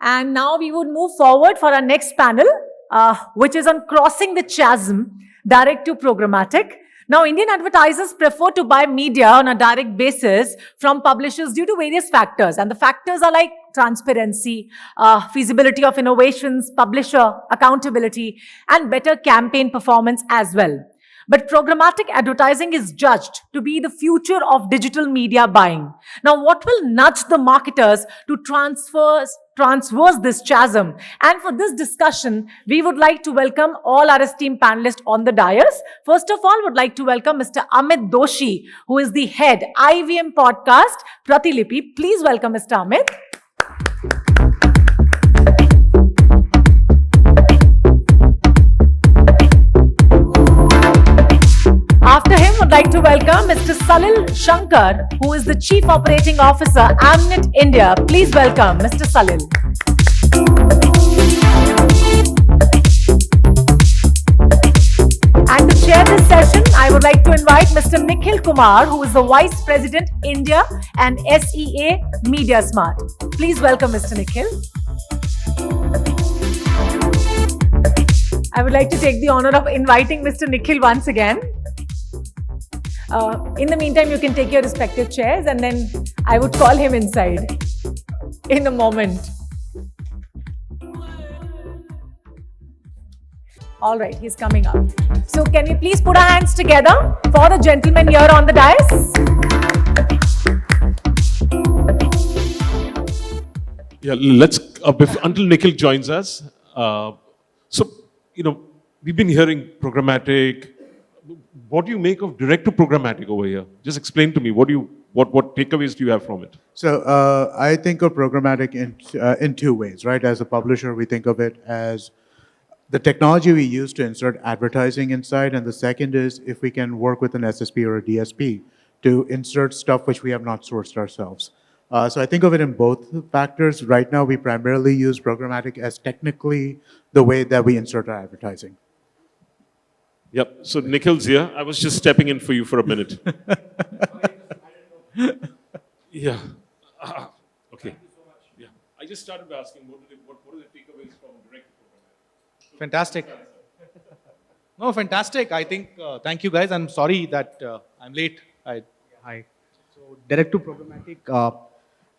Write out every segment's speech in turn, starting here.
And now we would move forward for our next panel, which is on crossing the chasm, direct to programmatic. Now, Indian advertisers prefer to buy media on a direct basis from publishers due to various factors. And the factors are like transparency, feasibility of innovations, publisher accountability, and better campaign performance as well. But programmatic advertising is judged to be the future of digital media buying. Now, what will nudge the marketers to transverse this chasm? And for this discussion, we would like to welcome all our esteemed panelists on the dais. First of all, would like to welcome Mr. Amit Doshi, who is the head IVM podcast, Pratilipi. Please welcome Mr. Amit. After him, would like to welcome Mr. Salil Shankar, who is the Chief Operating Officer, Amnet India. Please welcome Mr. Salil. And to chair this session, I would like to invite Mr. Nikhil Kumar, who is the Vice President, India and SEA Media Smart. Please welcome Mr. Nikhil. I would like to take the honor of inviting Mr. Nikhil once again. In the meantime, you can take your respective chairs and then I would call him inside in a moment. All right, he's coming up. So can we please put our hands together for the gentleman here on the dais? Yeah, let's, until Nikhil joins us. We've been hearing programmatic. What do you make of direct to programmatic over here? Just explain to me, what takeaways do you have from it? So I think of programmatic in two ways, right? As a publisher, we think of it as the technology we use to insert advertising inside, and the second is if we can work with an SSP or a DSP to insert stuff which we have not sourced ourselves. So I think of it in both factors. Right now, we primarily use programmatic as technically the way that we insert our advertising. Yep. So Nikhil's here. I was just stepping in for you for a minute. Yeah. Okay. Yeah. I just started asking what are the takeaways from direct to programmatic? Fantastic. No, fantastic. I think, thank you guys. I'm sorry that I'm late. Hi. So direct to programmatic,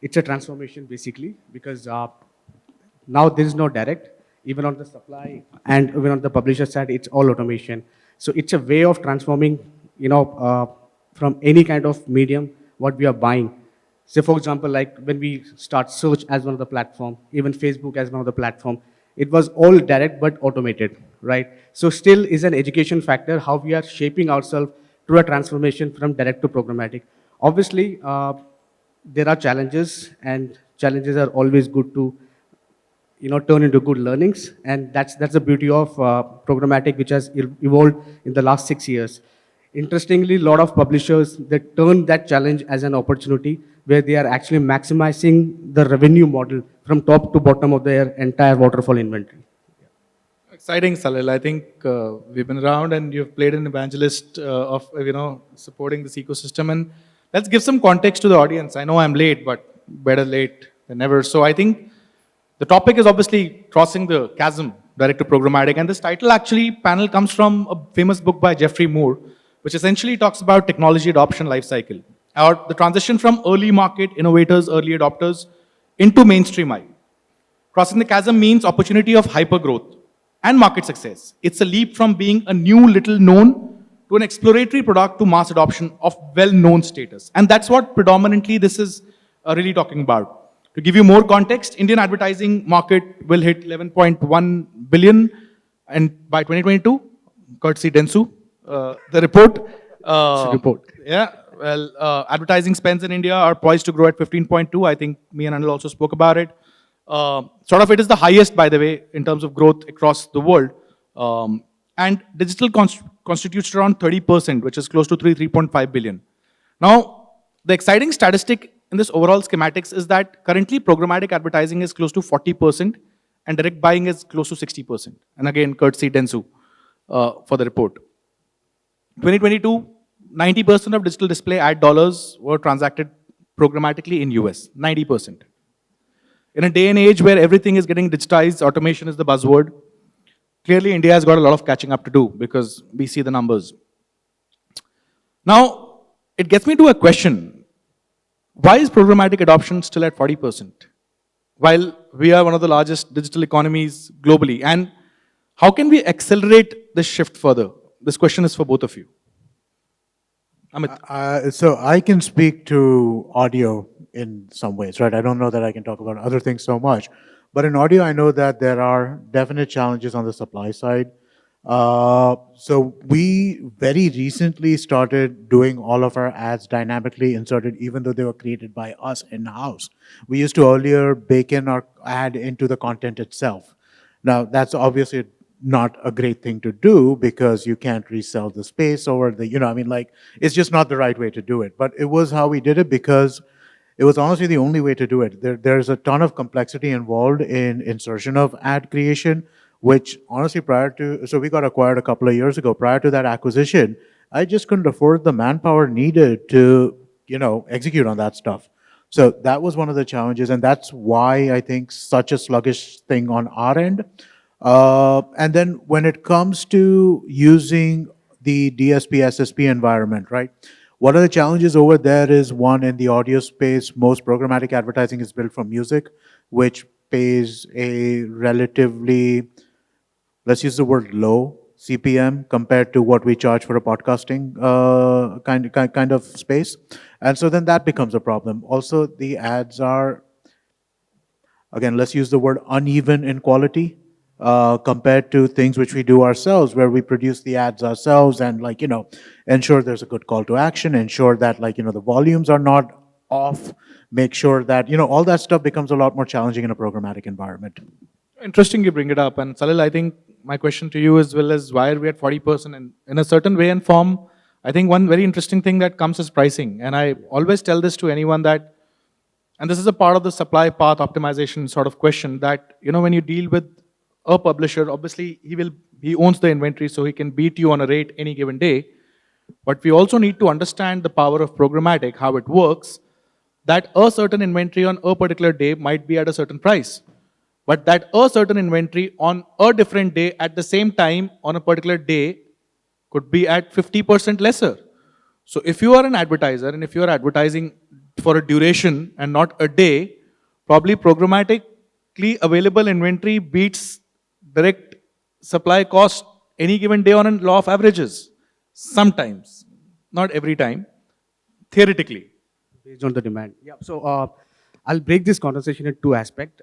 it's a transformation basically because now there is no direct, even on the supply and even on the publisher side, it's all automation. So it's a way of transforming, from any kind of medium, what we are buying. Say, for example, like when we start search as one of the platform, even Facebook as one of the platform, it was all direct but automated, right? So still is an education factor, how we are shaping ourselves through a transformation from direct to programmatic. Obviously, there are challenges, and challenges are always good to turn into good learnings, and that's the beauty of programmatic, which has evolved in the last 6 years. Interestingly, a lot of publishers, they turn that challenge as an opportunity where they are actually maximizing the revenue model from top to bottom of their entire waterfall inventory. Exciting, Salil. I think we've been around and you've played an evangelist of supporting this ecosystem. And let's give some context to the audience. I know I'm late, but better late than never. So I think the topic is obviously crossing the chasm, direct to programmatic. And this panel comes from a famous book by Jeffrey Moore, which essentially talks about technology adoption lifecycle, or the transition from early market innovators, early adopters, into mainstream eye. Crossing the chasm means opportunity of hypergrowth and market success. It's a leap from being a new little known to an exploratory product to mass adoption of well-known status. And that's what predominantly this is really talking about. To give you more context, Indian advertising market will hit 11.1 billion and by 2022, courtesy Dentsu, the report. Yeah, well, advertising spends in India are poised to grow at 15.2. I think me and Anil also spoke about it. It is the highest, by the way, in terms of growth across the world. And digital constitutes around 30%, which is close to 3.5 billion. Now, the exciting statistic in this overall schematics is that currently programmatic advertising is close to 40% and direct buying is close to 60%. And again, courtesy Dentsu for the report. 2022, 90% of digital display ad dollars were transacted programmatically in US, 90%. In a day and age where everything is getting digitized, automation is the buzzword. Clearly, India has got a lot of catching up to do because we see the numbers. Now, it gets me to a question. Why is programmatic adoption still at 40%? While we are one of the largest digital economies globally. And how can we accelerate this shift further? This question is for both of you. Amit. So I can speak to audio in some ways, right? I don't know that I can talk about other things so much. But in audio, I know that there are definite challenges on the supply side. So we very recently started doing all of our ads dynamically inserted, even though they were created by us in-house. We used to earlier bake in our ad into the content itself. Now, that's obviously not a great thing to do because you can't resell the space or it's just not the right way to do it. But it was how we did it because it was honestly the only way to do it. There's a ton of complexity involved in insertion of ad creation, which honestly so we got acquired a couple of years ago. Prior to that acquisition, I just couldn't afford the manpower needed to, execute on that stuff. So that was one of the challenges, and that's why I think such a sluggish thing on our end. And then when it comes to using the DSP, SSP environment, right? One of the challenges over there is one, in the audio space, most programmatic advertising is built from music, which pays a relatively, let's use the word low CPM compared to what we charge for a podcasting kind of space. And so then that becomes a problem. Also, the ads are, again, let's use the word uneven in quality. Compared to things which we do ourselves, where we produce the ads ourselves and ensure there's a good call to action, ensure that the volumes are not off, make sure that, all that stuff becomes a lot more challenging in a programmatic environment. Interesting you bring it up. And Salil, I think my question to you as well is why are we at 40%? And in a certain way and form, I think one very interesting thing that comes is pricing. And I always tell this to anyone that, and this is a part of the supply path optimization sort of question, that, when you deal with a publisher, obviously he owns the inventory, so he can beat you on a rate any given day. But we also need to understand the power of programmatic, how it works, that a certain inventory on a particular day might be at a certain price. But that a certain inventory on a different day at the same time on a particular day could be at 50% lesser. So if you are an advertiser and if you are advertising for a duration and not a day, probably programmatically available inventory beats direct supply cost any given day on a law of averages. Sometimes, not every time, theoretically. Based on the demand. Yeah. So I'll break this conversation in two aspects.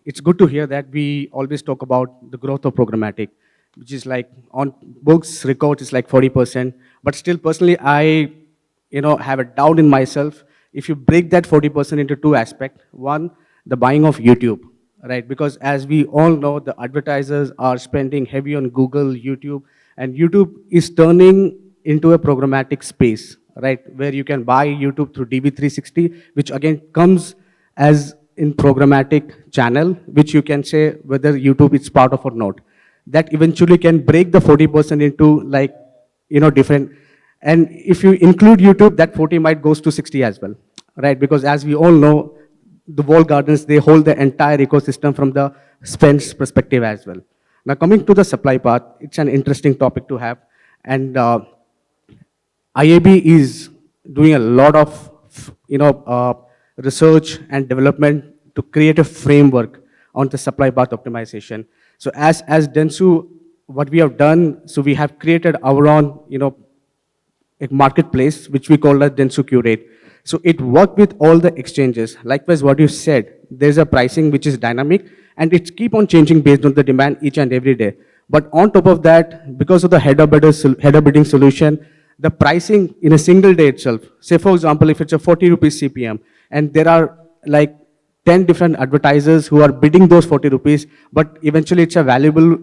It's good to hear that we always talk about the growth of programmatic, which is like on books, records is like 40%. But still, personally, I have a doubt in myself. If you break that 40% into two aspects, one, the buying of YouTube. Right, because as we all know, the advertisers are spending heavy on Google, YouTube, and YouTube is turning into a programmatic space, right, where you can buy YouTube through DV360, which again comes as in programmatic channel, which you can say whether YouTube is part of or not. That eventually can break the 40% into different, and if you include YouTube, that 40 might goes to 60 as well, right, because as we all know, the walled gardens, they hold the entire ecosystem from the spends perspective as well. Now coming to the supply part, it's an interesting topic to have. And IAB is doing a lot of research and development to create a framework on the supply path optimization. So as Dentsu, what we have done, so we have created our own a marketplace, which we call as Dentsu Curate. So it worked with all the exchanges. Likewise, what you said, there's a pricing which is dynamic, and it's keep on changing based on the demand each and every day. But on top of that, because of the header bidding solution, the pricing in a single day itself, say for example, if it's a 40 rupees CPM, and there are like 10 different advertisers who are bidding those 40 rupees, but eventually it's a valuable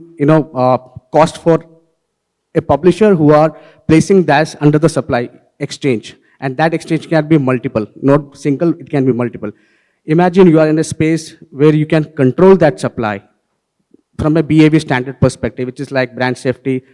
cost for a publisher who are placing that under the supply exchange. And that exchange can be multiple, not single, it can be multiple. Imagine you are in a space where you can control that supply from a BAV standard perspective, which is like brand safety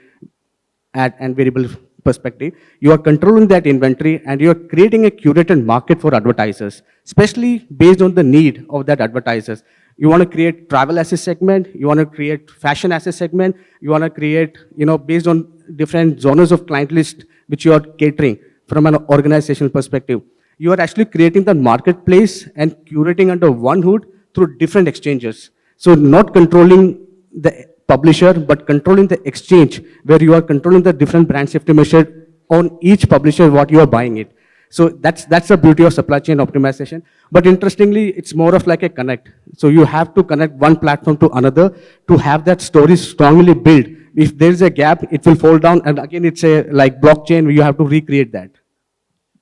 and variable perspective. You are controlling that inventory and you are creating a curated market for advertisers, especially based on the need of that advertisers. You want to create travel as a segment, you want to create fashion as a segment, you want to create, based on different genres of client list which you are catering from an organizational perspective. You are actually creating the marketplace and curating under one hood through different exchanges. So not controlling the publisher, but controlling the exchange where you are controlling the different brand safety measure on each publisher what you are buying it. So that's the beauty of supply chain optimization. But interestingly, it's more of like a connect. So you have to connect one platform to another to have that story strongly built. If there's a gap, it will fall down. And again, it's a like blockchain where you have to recreate that.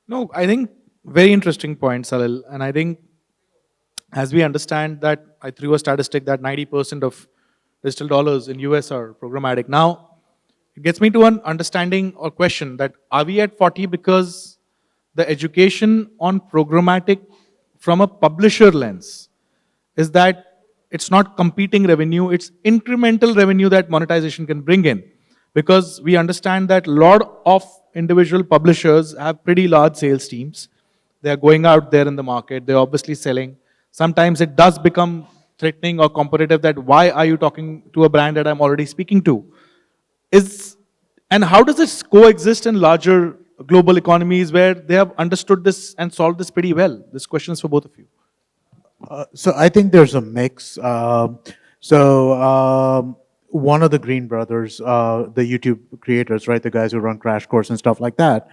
No, I think very interesting point, Salil. And I think as we understand that, I threw a statistic that 90% of digital dollars in US are programmatic. Now, it gets me to an understanding or question that are we at 40 because the education on programmatic from a publisher lens is that it's not competing revenue, it's incremental revenue that monetization can bring in. Because we understand that a lot of individual publishers have pretty large sales teams. They are going out there in the market, they're obviously selling. Sometimes it does become threatening or competitive that why are you talking to a brand that I'm already speaking to? And how does this coexist in larger global economies where they have understood this and solved this pretty well? This question is for both of you. So I think there's a mix. One of the Green brothers, the YouTube creators, right, the guys who run Crash Course and stuff like that,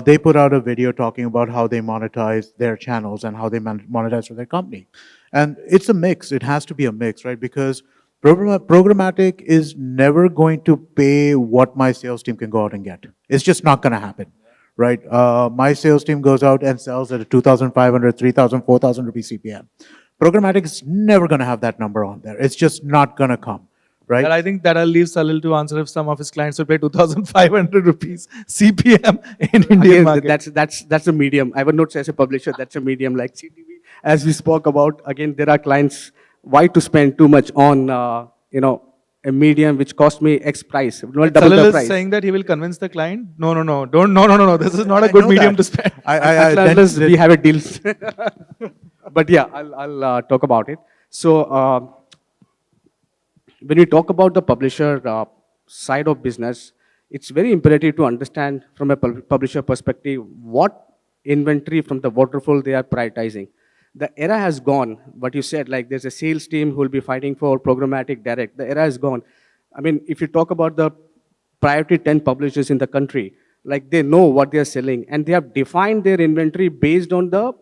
they put out a video talking about how they monetize their channels and how they monetize for their company. And it's a mix. It has to be a mix, right? Because programmatic is never going to pay what my sales team can go out and get. It's just not going to happen, right? My sales team goes out and sells at a 2,500, 3,000, 4,000 rupee CPM. Programmatic is never going to have that number on there. It's just not going to come, right? And I think that I'll leave Salil to answer if some of his clients will pay 2,500 rupees CPM in Indian Again, market. that's a medium. I would not say as a publisher, that's a medium like CTV. As we spoke about, again, there are clients, why to spend too much on, a medium which cost me X price, double the Salil price. is saying that he will convince the client, no, this is not a good medium to spend. Unless we have a deal. But yeah, I'll talk about it. So when we talk about the publisher side of business, it's very imperative to understand from a publisher perspective what inventory from the waterfall they are prioritizing. The era has gone, what you said, like there's a sales team who will be fighting for programmatic direct. The era has gone. I mean, if you talk about the priority 10 publishers in the country, like they know what they are selling and they have defined their inventory based on the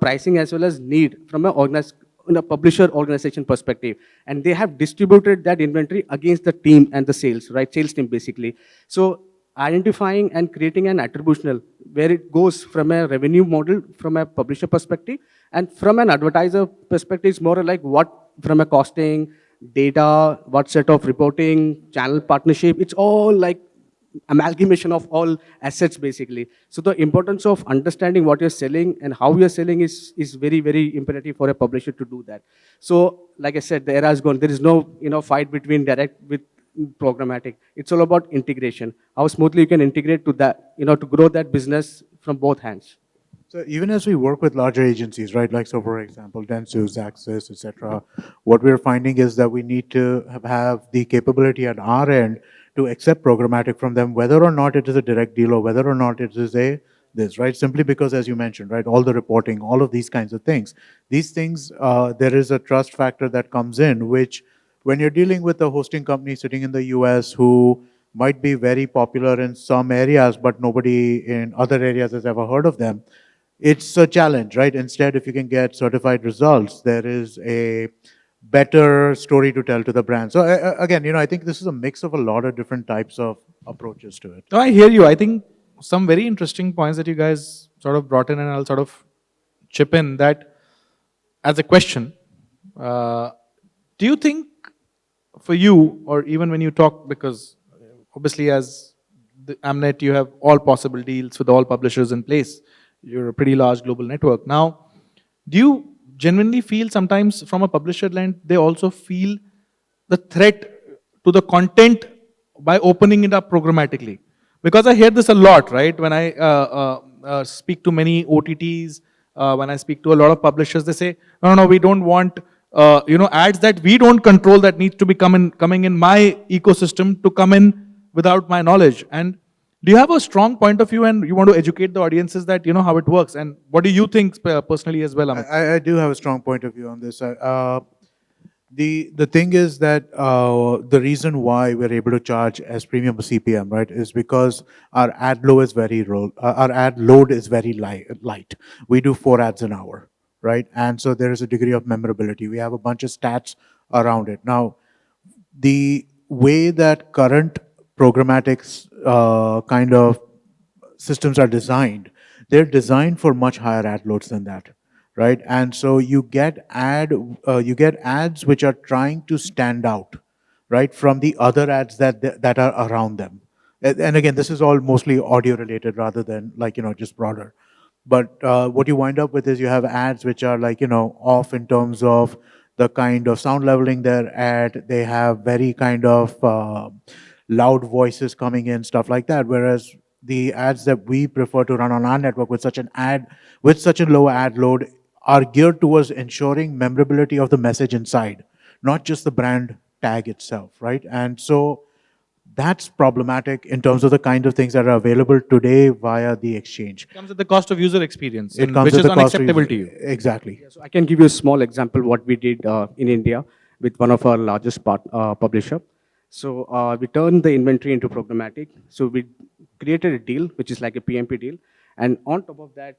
pricing as well as need from a publisher organization perspective. And they have distributed that inventory against the team and the sales, right? Sales team basically. So identifying and creating an attributional where it goes from a revenue model from a publisher perspective and from an advertiser perspective, it's more like what from a costing, data, what set of reporting, channel partnership, it's all like amalgamation of all assets basically. So the importance of understanding what you're selling and how you're selling is very, very imperative for a publisher to do that. So like I said, the era is gone. There is no fight between direct with programmatic. It's all about integration. How smoothly you can integrate to that, to grow that business from both hands. So even as we work with larger agencies, right, like so for example, Dentsu, Xaxis, etc., what we're finding is that we need to have the capability at our end to accept programmatic from them, whether or not it is a direct deal or whether or not it is this, right? Simply because, as you mentioned, right, all the reporting, all of these kinds of things, these things, there is a trust factor that comes in, which when you're dealing with a hosting company sitting in the US who might be very popular in some areas, but nobody in other areas has ever heard of them, it's a challenge, right? Instead, if you can get certified results, there is a better story to tell to the brand. So again, I think this is a mix of a lot of different types of approaches to it. No, I hear you. I think some very interesting points that you guys sort of brought in, and I'll sort of chip in that as a question. Do you think for you, or even when you talk, because obviously as the Amnet, you have all possible deals with all publishers in place. You're a pretty large global network. Now, do you genuinely feel sometimes from a publisher lens, they also feel the threat to the content by opening it up programmatically? Because I hear this a lot, right? When I speak to many OTTs, when I speak to a lot of publishers, they say, no, we don't want ads that we don't control that needs to be coming in my ecosystem to come in without my knowledge. And do you have a strong point of view and you want to educate the audiences that, how it works? And what do you think personally as well, Amit? I do have a strong point of view on this. The thing is that the reason why we're able to charge as premium CPM, right, is because our ad load is very our ad load is very light. We do 4 ads an hour, right, and so there is a degree of memorability. We have a bunch of stats around it. Now, the way that current programmatic kind of systems are designed, they're designed for much higher ad loads than that, right? And so you get ads which are trying to stand out, right, from the other ads that are around them. And again, this is all mostly audio related rather than just broader. But what you wind up with is you have ads which are off in terms of the kind of sound leveling their ad. They have very kind of loud voices coming in, stuff like that. Whereas the ads that we prefer to run on our network with such a low ad load are geared towards ensuring memorability of the message inside, not just the brand tag itself, right? And so that's problematic in terms of the kind of things that are available today via the exchange. It comes at the cost of user experience, It comes which at is the cost of unacceptable to you. Exactly. So I can give you a small example what we did in India with one of our largest publisher. So we turned the inventory into programmatic. So we created a deal, which is like a PMP deal. And on top of that,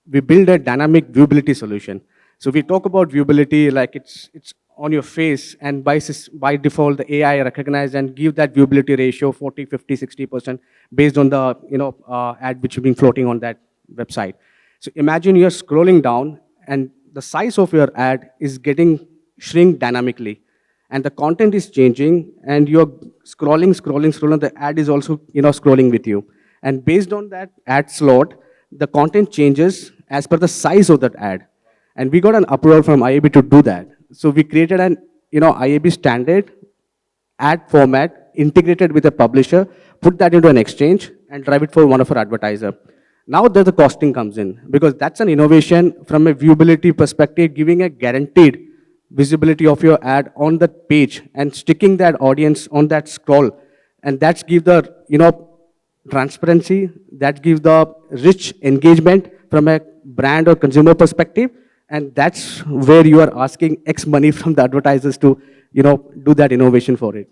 we build a dynamic viewability solution. So we talk about viewability like it's on your face, and by default, the AI recognize and give that viewability ratio 40, 50, 60% based on the ad which you've been floating on that website. So imagine you're scrolling down and the size of your ad is getting shrink dynamically, and the content is changing, and you're scrolling, the ad is also scrolling with you. And based on that ad slot, the content changes as per the size of that ad. And we got an approval from IAB to do that. So we created an IAB standard ad format integrated with a publisher, put that into an exchange, and drive it for one of our advertiser. Now the costing comes in, because that's an innovation from a viewability perspective, giving a guaranteed visibility of your ad on that page and sticking that audience on that scroll. And that's give the transparency, that gives the rich engagement from a brand or consumer perspective. And that's where you are asking X money from the advertisers to do that innovation for it.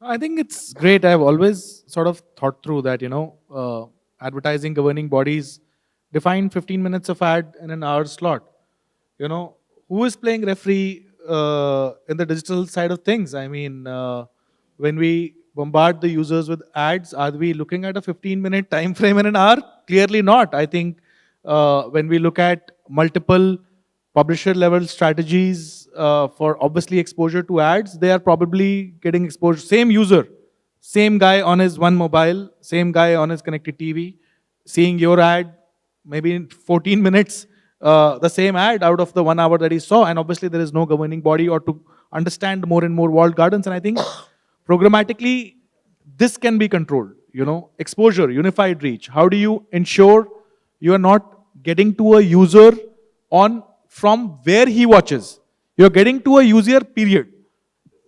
I think it's great. I've always sort of thought through that, advertising governing bodies define 15 minutes of ad in an hour slot. Who is playing referee in the digital side of things? I mean, when we bombard the users with ads, are we looking at a 15-minute time frame in an hour? Clearly not. I think when we look at multiple publisher level strategies for obviously exposure to ads, they are probably getting exposure. Same user, same guy on his one mobile, same guy on his connected TV, seeing your ad maybe in 14 minutes, the same ad out of the 1 hour that he saw. And obviously there is no governing body or to understand more and more walled gardens. And I think programmatically, this can be controlled. Exposure, unified reach. How do you ensure you are not getting to a user from where he watches? You're getting to a user, period.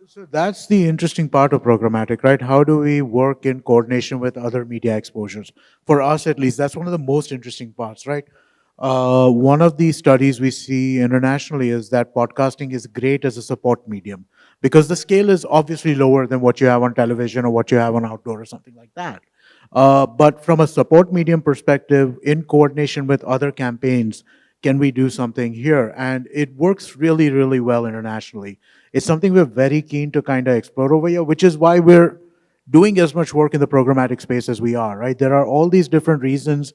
So that's the interesting part of programmatic, right? How do we work in coordination with other media exposures? For us, at least, that's one of the most interesting parts, right? One of the studies we see internationally is that podcasting is great as a support medium because the scale is obviously lower than what you have on television or what you have on outdoor or something like that. But from a support medium perspective, in coordination with other campaigns, can we do something here? And it works really, really well internationally. It's something we're very keen to kind of explore over here, which is why we're doing as much work in the programmatic space as we are, right? There are all these different reasons.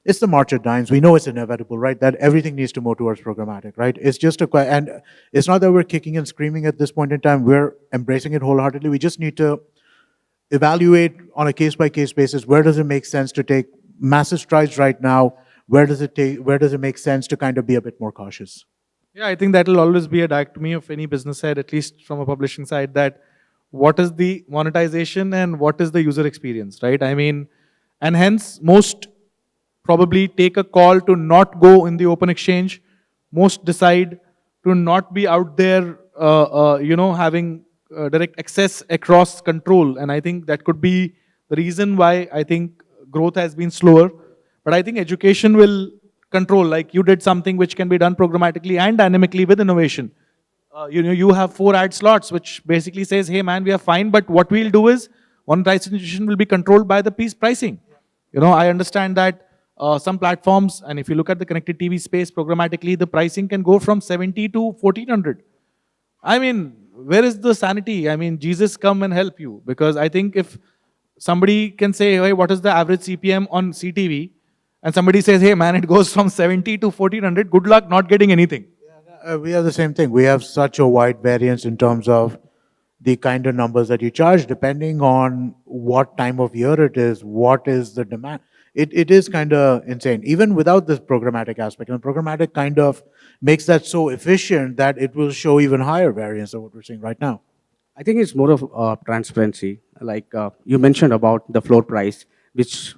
It's the march of dimes. We know it's inevitable, right? That everything needs to move towards programmatic, right? It's just and it's not that we're kicking and screaming at this point in time. We're embracing it wholeheartedly. We just need to evaluate on a case-by-case basis, where does it make sense to take massive strides right now? Where does it make sense to kind of be a bit more cautious? Yeah, I think that will always be a dichotomy of any business side, at least from a publishing side, that what is the monetization and what is the user experience, right? I mean, and hence most probably take a call to not go in the open exchange. Most decide to not be out there, having direct access across control. And I think that could be the reason why I think growth has been slower. But I think education will control, like you did something which can be done programmatically and dynamically with innovation. You have 4 ad slots, which basically says, hey man, we are fine, but what we'll do is one price institution will be controlled by the piece pricing. I understand that some platforms, and if you look at the connected TV space programmatically, the pricing can go from 70 to 1400. I mean, where is the sanity? I mean, Jesus come and help you. Because I think if somebody can say, hey, what is the average CPM on CTV? And somebody says, hey man, it goes from 70 to 1400, good luck not getting anything. We have the same thing. We have such a wide variance in terms of the kind of numbers that you charge, depending on what time of year it is, what is the demand. It is kind of insane, even without this programmatic aspect. And programmatic kind of makes that so efficient that it will show even higher variance than what we're seeing right now. I think it's more of transparency. Like you mentioned about the floor price, which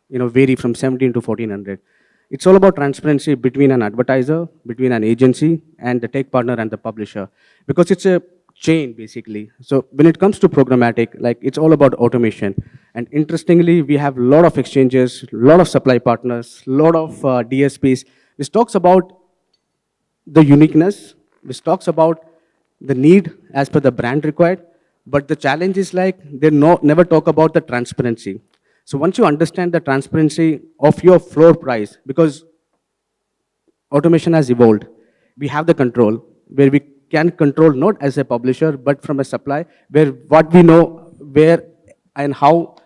vary from 17 to 1400. It's all about transparency between an advertiser, between an agency, and the tech partner and the publisher, because it's a chain basically. So when it comes to programmatic, like it's all about automation. And interestingly, we have a lot of exchanges, a lot of supply partners, a lot of DSPs, which talks about the uniqueness, which talks about the need as per the brand required. But the challenge is like they never talk about the transparency. So once you understand the transparency of your floor price, because automation has evolved, we have the control where we can control not as a publisher, but from a supply, where what we know, where and how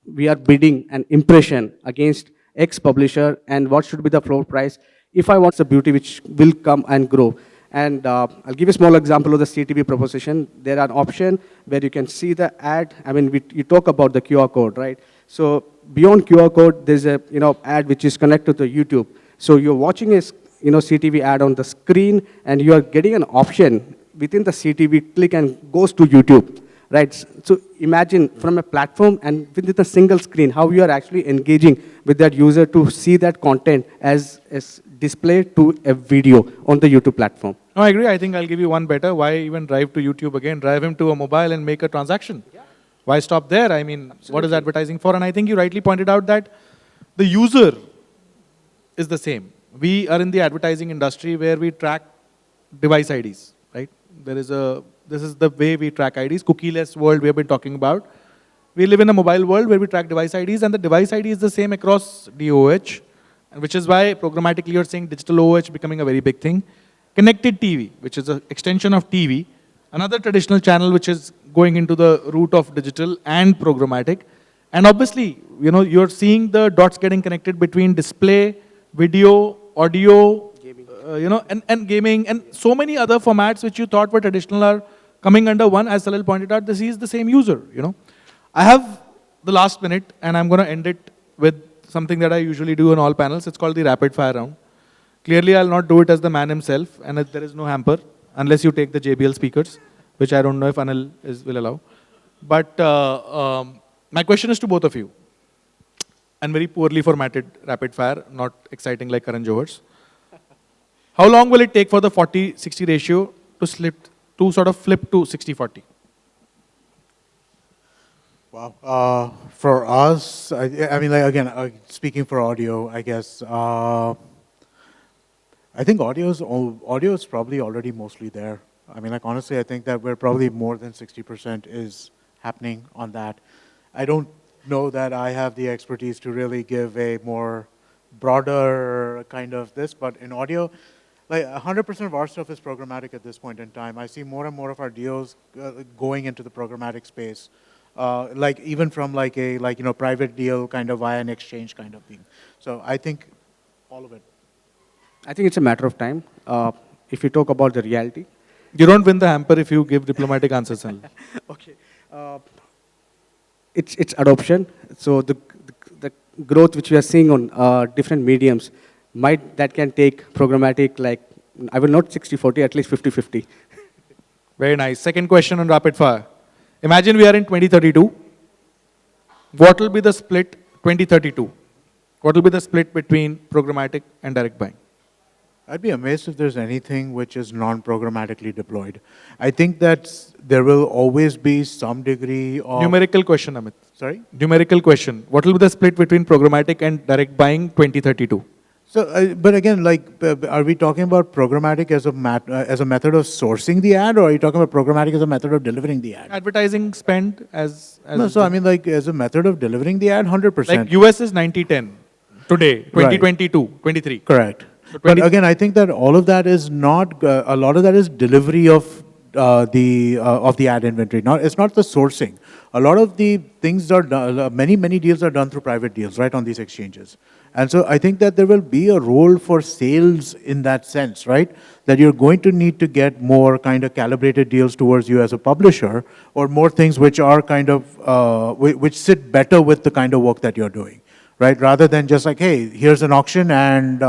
we are bidding an impression against X publisher and what should be the floor price. If I want the beauty which will come and grow. And I'll give a small example of the CTV proposition. There are an option where you can see the ad. I mean, you talk about the QR code, right? So beyond QR code, there's a ad which is connected to YouTube. So you're watching a CTV ad on the screen, and you are getting an option within the CTV. Click and goes to YouTube, right? So imagine from a platform and within a single screen how you are actually engaging with that user to see that content as displayed to a video on the YouTube platform. No, I agree. I think I'll give you one better. Why even drive to YouTube again? Drive him to a mobile and make a transaction. Yeah. Why stop there? I mean, absolutely. What is advertising for? And I think you rightly pointed out that the user is the same. We are in the advertising industry where we track device IDs, right? This is the way we track IDs, cookieless world we have been talking about. We live in a mobile world where we track device IDs, and the device ID is the same across DOH, and which is why programmatically you're seeing digital OH becoming a very big thing. Connected TV, which is an extension of TV, another traditional channel which is going into the route of digital and programmatic. And obviously, you're seeing the dots getting connected between display, video, audio, gaming. And gaming, and so many other formats which you thought were traditional are coming under one. As Salil pointed out, this is the same user, I have the last minute, and I'm going to end it with something that I usually do on all panels. It's called the rapid fire round. Clearly, I'll not do it as the man himself, and there is no hamper, unless you take the JBL speakers, which I don't know if Anil will allow. But my question is to both of you, and very poorly formatted rapid fire, not exciting like Karan Johar's. How long will it take for the 40-60 ratio to sort of flip to 60-40? Wow. For us, I mean, like, again, speaking for audio, I guess, I think audio is probably already mostly there. I mean, like, honestly, I think that we're probably more than 60% is happening on that. I don't know that I have the expertise to really give a more broader kind of this, but in audio, like 100% of our stuff is programmatic at this point in time. I see more and more of our deals going into the programmatic space. Like even from like a private deal kind of via an exchange kind of thing. So I think all of it. I think it's a matter of time. If you talk about the reality. You don't win the hamper if you give diplomatic answers. Okay. It's adoption. So the growth which we are seeing on different mediums, that can take programmatic, like, I will not 60-40, at least 50-50. Very nice. Second question on rapid fire. Imagine we are in 2032. What will be the split 2032? What will be the split between programmatic and direct buying? I'd be amazed if there's anything which is non-programmatically deployed. I think that there will always be some degree of... Numerical question, Amit. Sorry? Numerical question. What will be the split between programmatic and direct buying 2032? So, but again, like, are we talking about programmatic as a method of sourcing the ad, or are you talking about programmatic as a method of delivering the ad? Advertising spend as No, so I mean, like, as a method of delivering the ad, 100%. like US is 90-10 today, 2022, 23. Correct. So But 20 again, I think that all of that is not, a lot of that is delivery of the ad inventory. It's not the sourcing. A lot of the things are done, many deals are done through private deals, right, on these exchanges. And so I think that there will be a role for sales in that sense, right? That you're going to need to get more kind of calibrated deals towards you as a publisher, or more things which are kind of, which sit better with the kind of work that you're doing, right? Rather than just like, hey, here's an auction and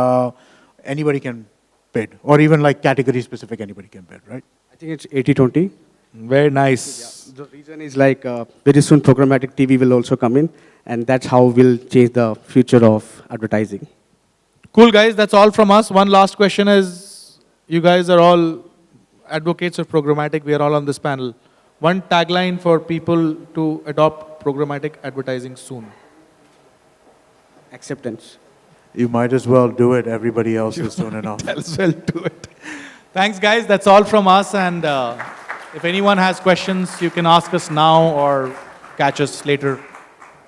anybody can bid, or even like category specific, anybody can bid, right? I think it's 80-20. Very nice. The reason is like very soon programmatic TV will also come in, and that's how we'll change the future of advertising. Cool, guys. That's all from us. One last question is, you guys are all advocates of programmatic. We are all on this panel. One tagline for people to adopt programmatic advertising soon. Acceptance. You might as well do it. Everybody else is soon enough. As well do it. Thanks, guys. That's all from us. And if anyone has questions, you can ask us now or catch us later.